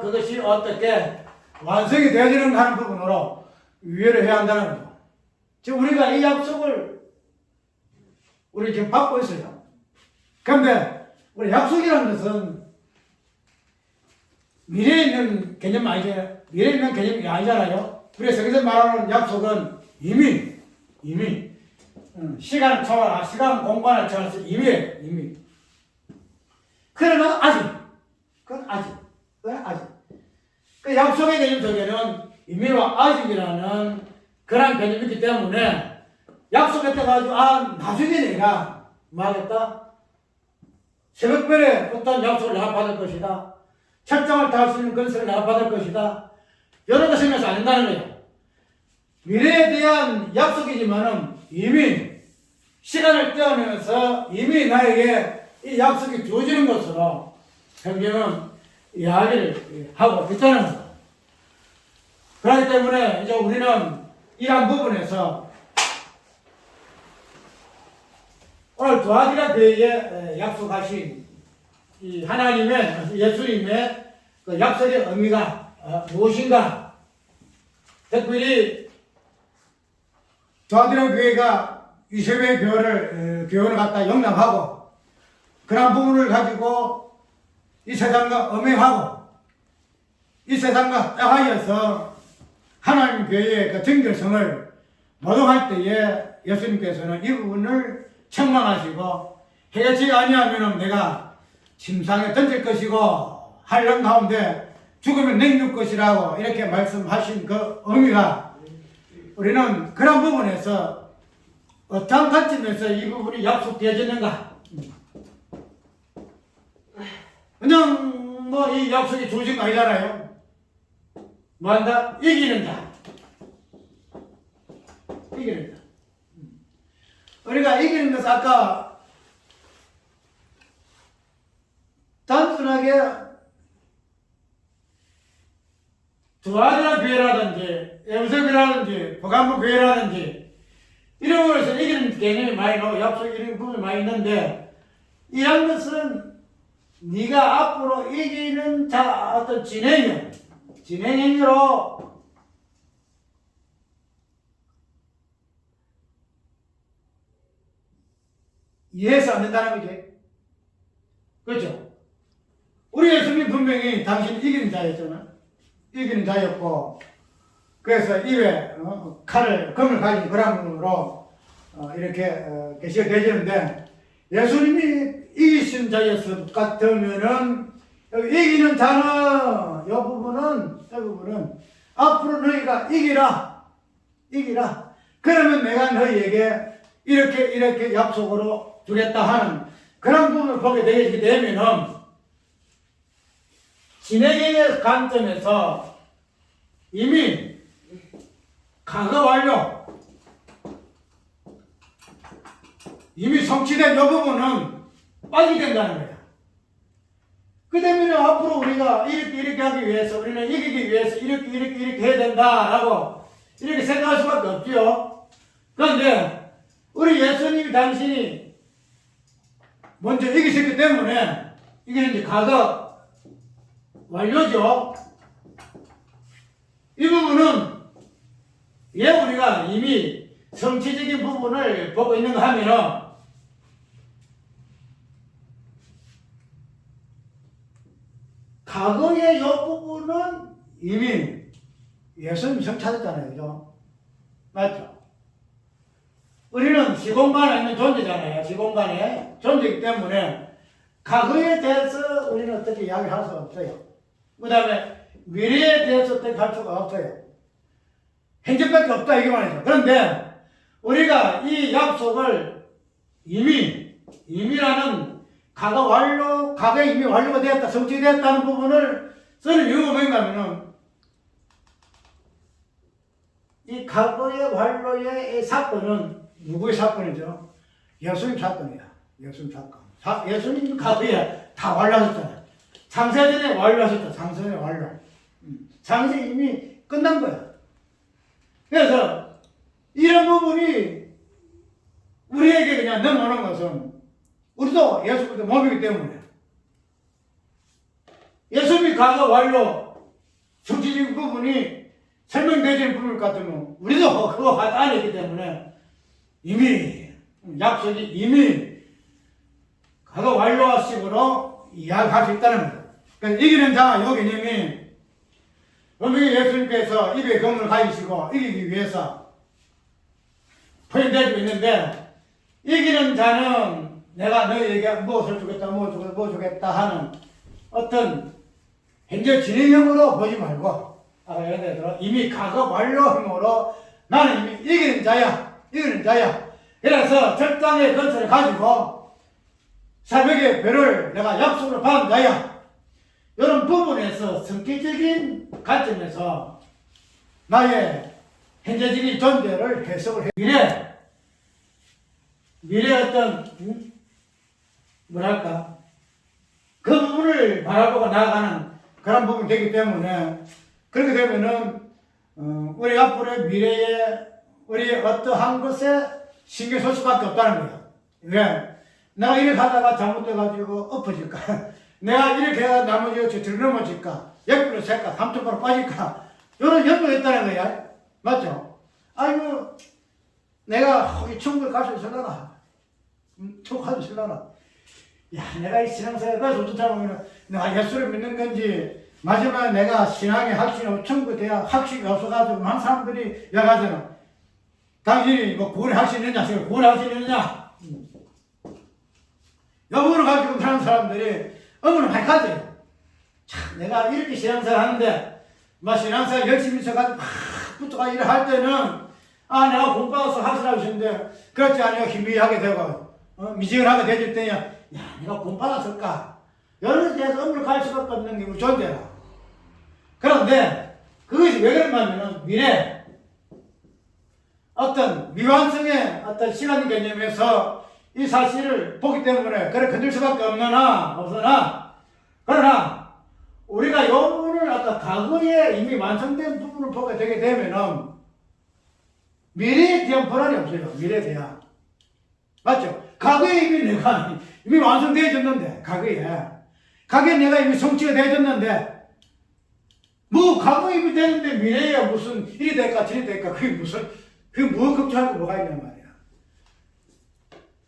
그것이 어떻게 완성이 되어지는가 하는 부분으로 유의를 해야 한다는 거죠. 지금 우리가 이 약속을 우리 지금 받고 있어요. 그런데 우리 약속이라는 것은 미래에 있는 개념 아니잖아요. 미래에 있는 개념이 아니잖아요. 그래서 여기서 말하는 약속은 이미 시간 초월, 시간 공간을 초월해서 이미. 그러나 그건 아직. 그 약속의 개념 속에는 이미와 아직이라는 그런 개념이 있기 때문에 약속했다가지고 나중에 내가 뭐 하겠다? 새벽별에 어떤 약속을 내가 받을 것이다. 철장을 달 수 있는 건설을 내가 받을 것이다. 여러 가지 생각해서 안 된다는 거예요. 미래에 대한 약속이지만은 이미 시간을 떼어내면서 이미 나에게 이 약속이 주어지는 것으로 성경은 이야기를 하고 있다는 거죠. 그렇기 때문에 이제 우리는 이러한 부분에서 오늘 두아디라 교회에 약속하신 이 하나님의 예수님의 그 약속의 의미가 무엇인가? 특별히 두아디라 교회가 이세배 교회를 갖다 용납하고 그런 부분을 가지고 이 세상과 음행하고 이 세상과 따하여서 하나님 교회의 그 정결성을 노동할 때에 예수님께서는 이 부분을 책망하시고 해결치 아니하면 내가 침상에 던질 것이고 한란 가운데 죽으면 냉길 것이라고 이렇게 말씀하신 그 의미가 우리는 그런 부분에서 어떤 관점에서 이 부분이 약속되어지는가? 그냥 뭐 이 약속이 주어진 거 아니잖아요. 뭐 한다? 이기는 자. 이기는 자. 우리가 이기는 것은 아까 단순하게 두아디라 교회라든지 에베소교회라든지 보감부 교회라든지 이런 것에서 이기는 개념이 많이 나오고 약속 이런 부분이 많이 있는데 이런 것은 네가 앞으로 이기는 자 어떤 진행행위로 이해해서 안 된다는 거지. 그렇죠? 우리 예수님 분명히 당신 이기는 자였잖아. 이기는 자였고 그래서 입에 금을 가진 그런 분으로 이렇게 계시가 되시는데 예수님이 이기신 자였을 것 같으면은 이기는 자는 이 부분은 앞으로 너희가 이기라 그러면 내가 너희에게 이렇게 약속으로 주겠다 하는 그런 부분을 보게 되게 되면은 진행의 관점에서 이미 과거 완료 이미 성취된 이 부분은 빠지게 된다는 거야. 그 때문에 앞으로 우리가 이렇게 하기 위해서 우리는 이기기 위해서 이렇게 해야 된다라고 이렇게 생각할 수밖에 없지요. 그런데 우리 예수님이 당신이 먼저 이기셨기 때문에 이게 이제 과거 완료죠. 이 부분은 왜 우리가 이미 성취적인 부분을 보고 있는가 하면은 과거의 이 부분은 이미 예수님이 성취하셨잖아요. 그죠? 맞죠? 우리는 시공간에 있는 존재잖아요. 시공간에 존재이기 때문에 과거에 대해서 우리는 어떻게 이야기할 수가 없어요. 그 다음에 미래에 대해서 어떻게 할 수가 없어요. 현재밖에 없다 이게 말이죠. 그런데 우리가 이 약속을 이미라는 과거에 이미 완료가 되었다, 성취되었다는 부분을 쓰는 이유가 뭔가 하면은 이 과거의 완료의 이 사건은 누구의 사건이죠? 예수님 사건이야. 예수님 사건. 예수님 과거에 다 완료하셨잖아요. 창세전에 완료하셨죠. 창세전에 완료. 창세 이미 끝난 거야. 그래서 이런 부분이 우리에게 그냥 넘어오는 것은 우리도 예수 그리스도 몸이기 때문에 예수님이 과거 완료 성취적인 부분이 설명되지는 부분 같으면 우리도 그거 안 했기 때문에 이미 약속이 이미 과거 완료식으로 이야기할 수 있다는 거예요. 그러니까 이기는 자, 요 개념이 분명히 예수님께서 입의 경륜을 가지시고 이기기 위해서 표현되고 있는데 이기는 자는 내가 너희에게 무엇을 주겠다, 무엇을 주겠다 하는 어떤 현재 진행형으로 보지 말고 아까 예를 들어 이미 과거 완료형으로 나는 이미 이기는 자야. 그래서 절당의 건설을 가지고 새벽의 별을 내가 약속으로 받은 자야. 이런 부분에서 성격적인 관점에서 나의 현재적인 존재를 해석을 해. 미래 어떤 뭐랄까 그 부분을 바라보고 나아가는 그런 부분이 되기 때문에 그렇게 되면은 우리 앞으로의 미래에 우리 어떠한 것에 신경 쓸 수밖에 없다는 거야. 왜? 내가 이렇게 하다가 잘못돼가지고 엎어질까? 내가 이렇게 해야 나머지 들넘어질까? 옆으로 셀까? 삼쪽으로 빠질까? 이런 염려가 있다는 거야. 맞죠? 아이고, 내가 천국에 갈 수 있을라나? 천국 갈 수 있을라나? 야, 내가 이 신앙생활가 좋다 보면 내가 예수를 믿는 건지 마지막에 내가 신앙의 확신이 없고 천국에 대한 확신이 없어가지고 많은 사람들이 야가잖아. 당신이 뭐 구원의 확신이 있느냐? 지금 구원의 확신이 있느냐? 여부를 가지고 사는 사람들이 어머니 많이 가져요. 참, 내가 이렇게 신앙생활 하는데 막 신앙생활 열심히 있어가지고 막 붙어가 일을 할 때는 내가 공부해서 확신하고 싶은데 그렇지 않아요. 희미하게 되고 미지근하게 되질 때야 야, 내가 공부받았을까? 이런 것에 대해서 업무를 갈 수밖에 없는 게 우리 존재라. 그런데 그것이 왜 그런가면은 미래 어떤 미완성의 어떤 시간 개념에서 이 사실을 보기 때문에 그래 건들 수밖에 없으나 그러나 우리가 이 부분을 아까 과거에 이미 완성된 부분을 보게 되게 되면은 미래에 대한 불안이 없어요. 미래에 대한. 맞죠? 과거에 이미 완성되어졌는데 과거에 내가 이미 성취가 되어졌는데 뭐 과거에 이미 되는데 미래에 무슨 일이 될까 저리 될까 그게 뭐 걱정할 거 뭐가 있냔 말이야.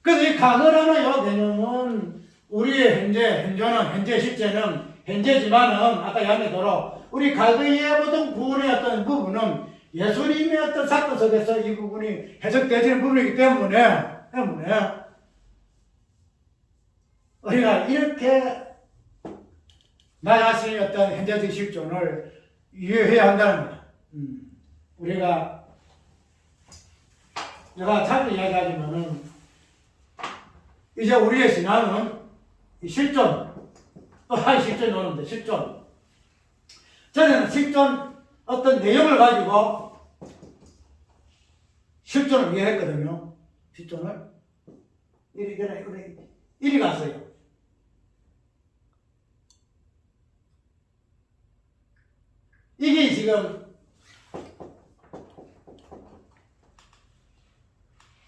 그래서 이 과거라는 이 개념은 우리의 현재 실제는 현재지만은 아까 이야기대로 우리 과거의 모든 구원의 어떤 부분은 예수님의 어떤 사건 속에서 이 부분이 해석되어지는 부분이기 때문에 우리가 이렇게 나 자신의 어떤 현재적 실존을 이해해야 한다는 거야. 내가 자주 이야기하지만은 이제 우리의 신앙은 실존, 또 한 실존이 오는데 실존. 저는 실존 어떤 내용을 가지고 실존을 이해했거든요. 실존을 이리 갔어요. 이게 지금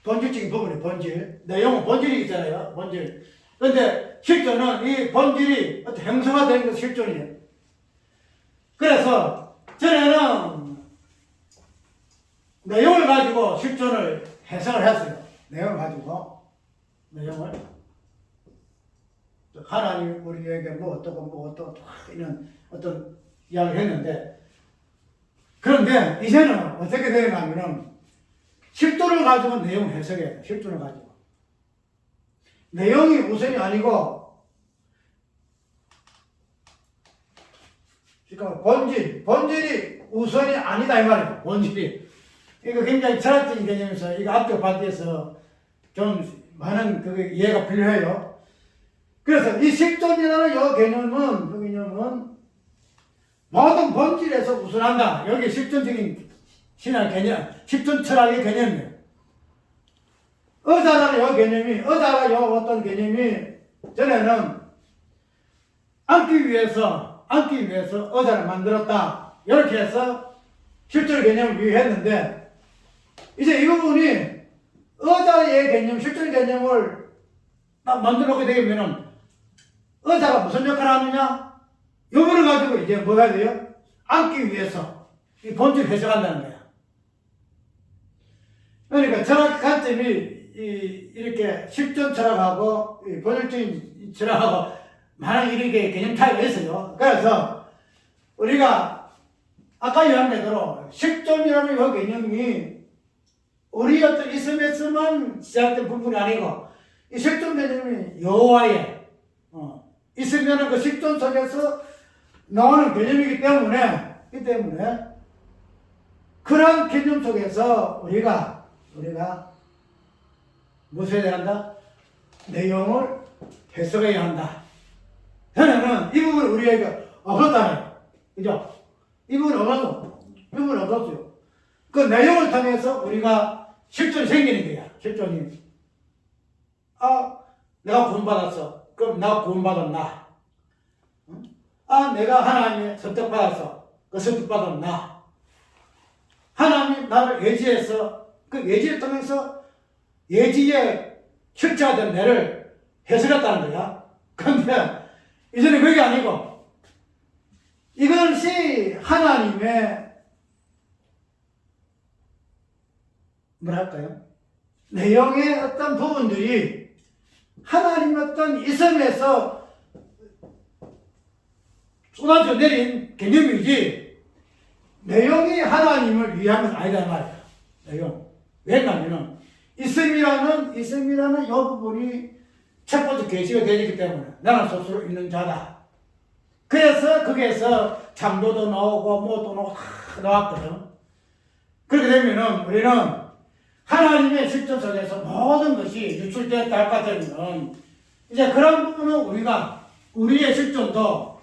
본질적인 부분이에요. 본질. 내용은 본질이 있잖아요. 본질. 그런데 실존은 이 본질이 어떤 형성화되는 것이 실존이에요. 그래서 전에는 내용을 가지고 실존을 해석을 했어요. 내용을 가지고 내용을 하나님 우리에게 뭐 어떠고 이런 어떤 이야기를 했는데, 그런데 이제는 어떻게 되냐면은 실존을 가지고 내용 해석해야 돼. 실존을 가지고 내용이 우선이 아니고, 그러니까 본질이 우선이 아니다 이 말이에요. 본질이. 이거 굉장히 철학적인 개념에서 이거 앞쪽 파트에서 좀 많은 그 이해가 필요해요. 그래서 이 실존이라는 이 개념은 모든 본질에서 우선한다. 여기 실존적인 신학 개념, 실존 철학의 개념이에요. 의사라는 이 개념이, 의사가 이 어떤 개념이 전에는 앉기 위해서 의사를 만들었다. 이렇게 해서 실존 개념을 위했는데, 이제 이 부분이 의사의 개념, 실존 개념을 딱 만들어 놓게 되면은 의사가 무슨 역할을 하느냐? 요거를 가지고 이제 뭐가 돼요? 앉기 위해서 이 본질 해석한다는 거야. 그러니까 철학 관점이 이렇게 실존 철학하고 본질적인 철학하고 많은 이렇게 개념 차이가 있어요. 그래서 우리가 아까 얘기한 대로 실존이라는 이 개념이 우리 어떤 있음에서만 시작된 부분이 아니고, 이 실존 개념이 여호와의 있으면은 그 실존 속에서 나오는 개념이기 때문에, 그런 개념 속에서 우리가 무엇을 해야 한다? 내용을 해석해야 한다. 저는 이 부분을 우리에게 없었다네요. 그죠? 이 부분이 없었어요. 그 내용을 통해서 우리가 실존이 생기는 거야. 실존이. 내가 구원받았어. 그럼 내가 구원받았나? 내가 하나님의 선택받았어. 그 선택받았나? 하나님 나를 예지해서 그 예지를 통해서 예지에 실체화된 내를 해석했다는 거야. 그런데 이제는 그게 아니고, 이것이 하나님의 뭐랄까요? 내용의 어떤 부분들이 하나님의 어떤 이성에서 쏟아져 내린 개념이지, 내용이 하나님을 위한 것은 아니다 말이야. 내용. 왜냐면은 이성이라는 이 부분이 첫 번째 계시가 되기 때문에 나는 스스로 있는 자다. 그래서 거기에서 창조도 나오고 뭐도 나오고 다 나왔거든. 그렇게 되면은 우리는 하나님의 실존 속에서 모든 것이 유출되었다 할 것 같으면, 이제 그런 부분은 우리가 우리의 실존도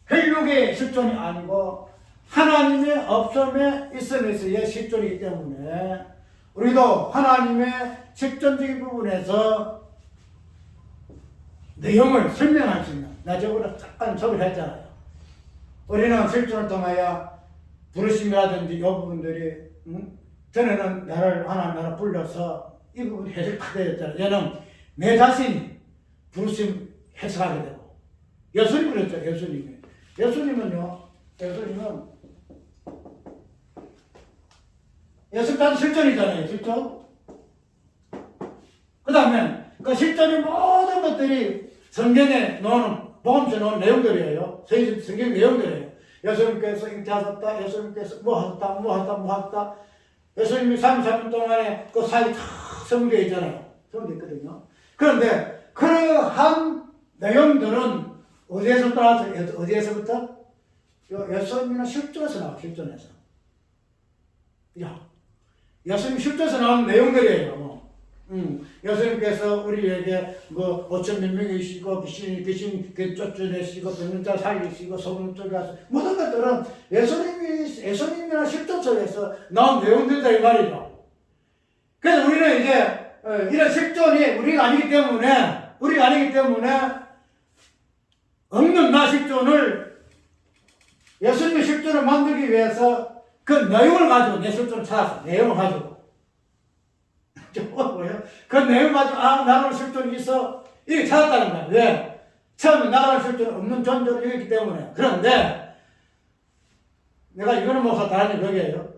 혈육의 실존이 아니고 하나님의 없음에 있음에서의 실존이기 때문에, 우리도 하나님의 실존적인 부분에서 내용을 설명할 수 있는, 나 저번에 잠깐 소개했잖아요. 우리는 실존을 통하여 부르심이라든지 이 부분들이, 전에는 하나님 나를 불러서 이 부분 해석 다 되었잖아요. 얘는 내 자신이 부르심 해석하게 되고, 예수님 그랬죠. 예수님은 예수 자신 실존이잖아요. 실존. 그 다음에 그 실존의 모든 것들이 성경에 나오는, 복음서에 나오는 내용들이에요. 성경 내용들이에요. 예수님께서 잉태하셨다. 예수님께서 뭐 하셨다. 예수님이 33년 동안에 그 사역이 다 성경에 있잖아요. 성경에 있거든요. 그런데 그러한 내용들은 어디에서부터? 예수님이나 실존에서 나와. 실존에서. 예수님 실존에서 나오는 내용들이에요. 예수님께서 우리에게 뭐 5천 몇 명이시고 귀신 쫓아내시고 병자 살리시고 소금 쪼개서 모든 것들은 예수님이나 실존 속에서 나온 내용들이다 이 말이죠. 그래서 우리는 이제 이런 실존이 우리가 아니기 때문에 없는 나 실존을, 예수님의 실존을 만들기 위해서 그 내용을 가지고 내 실존을 찾았어. 내용을 가지고. 그 내용 가지고 나라는 실존이 있어 이렇게 찾았다는 거야. 왜? 처음에 나라는 실존이 없는 존재로 여겼기 때문에. 그런데 내가 이거는 뭐 다른 얘기예요.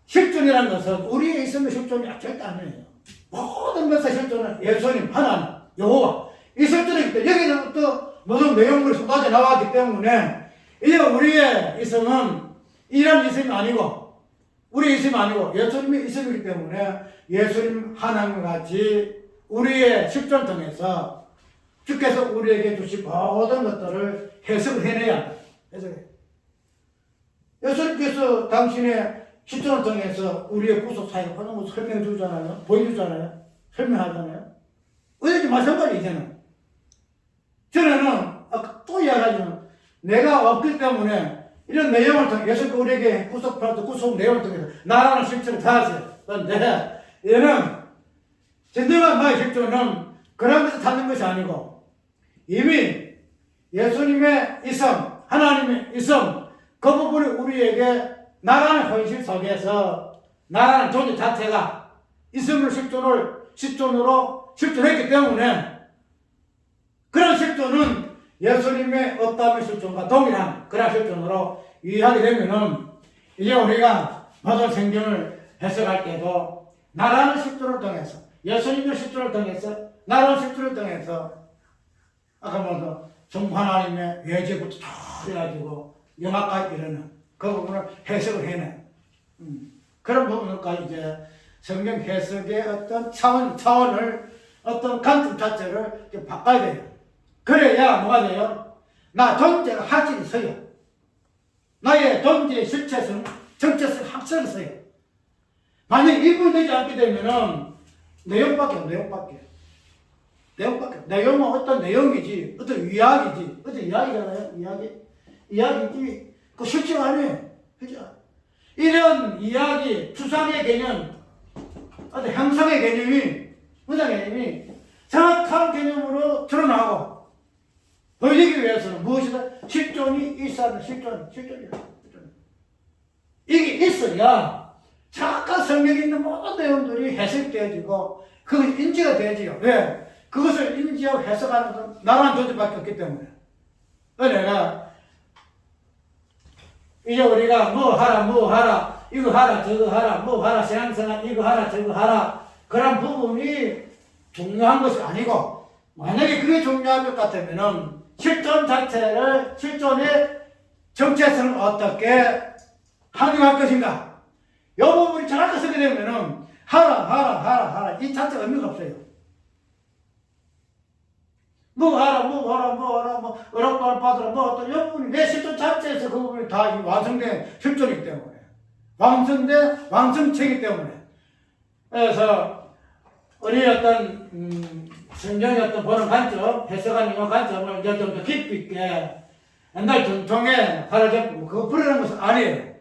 실존이라는 것은 우리에 있으면 실존이 절대 아니에요. 모든 것의 실존은 예수님, 하나님, 여호와 이 실존이기 때문에 여기서부터 모든 내용물이 쏟아져 나왔기 때문에 이제 우리의 있음은 이런 있음이 아니고 우리의 있음이 아니고 예수님의 있음이기 때문에 예수님 하나님과 같이 우리의 실존 통해서 주께서 우리에게 주신 모든 것들을 해석을 해내야 한다. 해석해. 예수님께서 당신의 실존을 통해서 우리의 구속 사역을 하는 것을 설명해 주잖아요. 보여주잖아요. 설명하잖아요. 어제도 마찬가지 이제는. 전에는 또 이야기하지만 내가 없기 때문에 이런 내용을 통해 예수님께서 우리에게 구속 내용을 통해서 나라는 실존을 찾았어요. 그런데 얘는 진정한 나의 실존은 그런 것을 찾는 것이 아니고 이미 예수님의 있음, 하나님의 있음 그 부분이 우리에게 나라는 현실 속에서 나라는 존재 자체가 있음을 실존으로 실존했기 때문에 그런 실존은 예수님의 없다의 실존과 동일한 그런 실존으로 이해하게 되면은 이제 우리가 모든 성경을 해석할 때도 나라는 실존을 통해서 예수님의 실존을 통해서 나라는 실존을 통해서 아까 뭐죠 성 하나님의 예제부터 다 해가지고 영화까지 이르는 그 부분을 해석을 해내. 그런 부분까지 이제 성경 해석의 어떤 차원을 어떤 관점 자체를 이제 바꿔야 돼요. 그래야 뭐가 돼요? 나 존재가 확실히 서요. 나의 존재의 실체성, 정체성 확실히 서요. 만약 이분이 되지 않게 되면은 내용은 어떤 내용이지, 어떤 이야기지, 어떤 이야기잖아요. 이야기지. 그 실체가 아니에요. 그죠? 이런 이야기, 추상의 개념, 어떤 형상의 개념이, 문장 개념이 정확한 개념으로 드러나고 보여지기 위해서는 무엇이다? 실존이 있어야 돼. 실존이야. 이게 있어야 정확한 성경에 있는 모든 내용들이 해석되어지고 그것이 인지가 되지요. 왜? 그것을 인지하고 해석하는 건 나라는 존재밖에 없기 때문에. 내가 이제 우리가 뭐 하라, 이거 하라, 저거 하라, 뭐 하라, 신앙생활 이거 하라, 저거 하라 그런 부분이 중요한 것이 아니고 만약에 그게 중요한 것 같으면은 실존 자체를 실존의 정체성을 어떻게 확인할 것인가 이 부분이 정확하게 쓰게 되면은 하라 이 자체가 의미가 없어요. 뭐 어렵다 받으라 뭐 어떤 이 부분이 내 실존 자체에서 그 부분이 다 완성된 실존이기 때문에 완성된 완성체이기 때문에 그래서 우리 어떤 성경의 어떤 보는 관점 해석하는 이 관점을 이제 좀 더 깊이 있게 옛날 전통에 사라졌고 그거 부르는 것은 아니에요.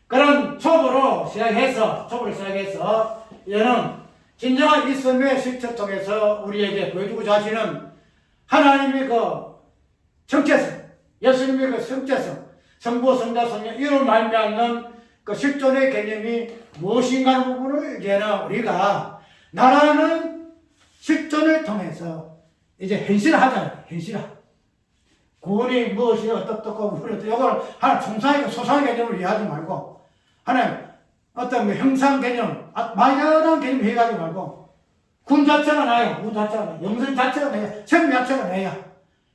그런 초보로 시작해서 얘는 진정한 있음의 실체 통해서 우리에게 보여주고자 하시는 하나님의 그 정체성, 예수님의 그 정체성, 성부, 성자, 성령 이를 말미암는 그 실존의 개념이 무엇인가 하는 부분을 이제는 우리가 나라는 실존을 통해서 이제 현실화하잖아요. 현실화. 구원이 무엇이 어떻고 이걸 하나 총상이고 소상의 개념을 이해하지 말고 하나 어떤 형상 개념, 막연한 개념 이해하지 말고 군 자체가 나야, 군 자체가 나야, 영성 자체가 나야, 생 자체가 나야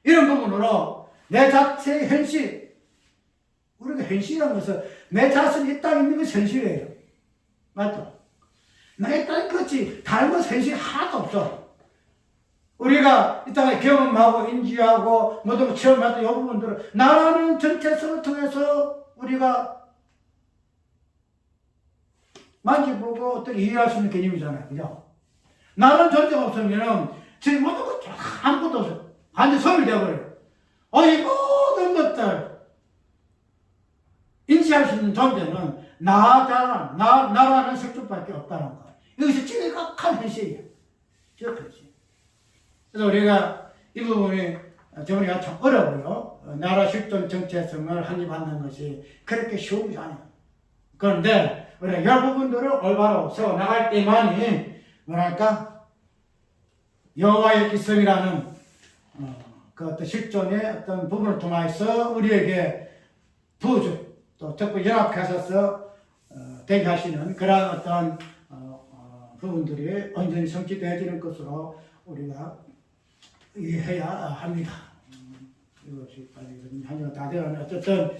이런 부분으로 내 자체의 현실 우리가 현실이라는 것은 내 자신이 이 땅에 있는 것이 현실이에요. 맞죠? 내 땅에 그렇지 다른 것은 현실이 하나도 없어. 우리가 이 땅에 경험하고 인지하고 모든 걸 체험하던 이 부분들을 나라는 정체성을 통해서 우리가 만져보고 어떻게 이해할 수 있는 개념이잖아요. 그죠? 나라는 존재가 없으면 지금 모든 것 아무것도 없어요. 완전 소멸되어버려요. 이 모든 것들 인지할 수 있는 존재는 나라는 실존밖에 없다는 거. 이것이 정확한 현실이에요. 정확한 현실. 그래서 우리가 이 부분이 정리가 참 어려워요. 나라 실존 정체성을 확립하는 것이 그렇게 쉬운 것이 아니에요. 그런데 우리가 이 부분들을 올바로 세워나갈 때만이 뭐랄까 여호와의 있음이라는 그 어떤 실존의 어떤 부분을 통해서 우리에게 부어줘 또 적극 연합하셔서 되게 하시는 그러한 어떤 부분들이 온전히 성취되어지는 것으로 우리가 이해해야 합니다. 이것이 빨리 한 주가 다 되었네. 어쨌든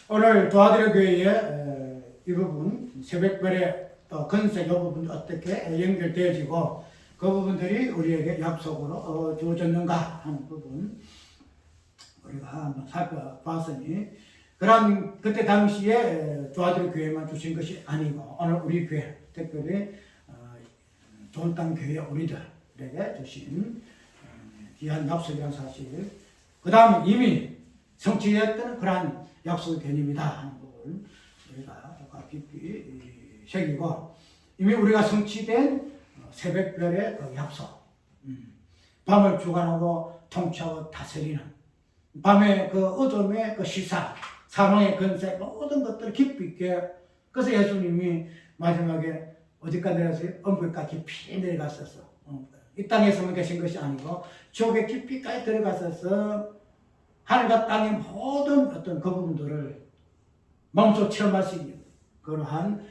오늘 도와드려 교회에 이 부분 새벽별의 또 건색 이 부분 어떻게 연결되어지고 그 부분들이 우리에게 약속으로 주어졌는가 하는 부분 우리가 한번 살펴봤으니 그런 그때 당시에 도와드려 교회만 주신 것이 아니고 오늘 우리 교회 특별히 좋은 땅 교회 우리들에게 주신 귀한 약속이라는 사실 그 다음 이미 성취했던 그러한 약속의 개념이다 하는 부분 우리가 깊이 새기고 이미 우리가 성취된 새벽별의 그 약속 밤을 주관하고 통치하고 다스리는 밤의 그 어둠의 그 시사 사망의 근세 모든 것들을 깊이 있게 그래서 예수님이 마지막에 어디까지 내려갔어요? 엄불까지 깊이 내려갔었어. 이 땅에서만 계신 것이 아니고 지옥의 깊이까지 들어갔어서 하늘과 땅의 모든 어떤 그 부분들을 몸소 체험할 수 있는 그러한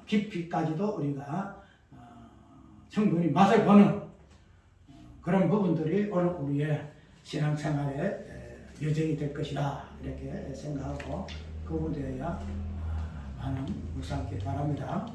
깊이까지도 우리가 충분히 맛을 보는 그런 부분들이 오늘 우리의 신앙생활의 여정이 될 것이다 이렇게 생각하고 그 부분에 대하여 많은 묵상하기 바랍니다.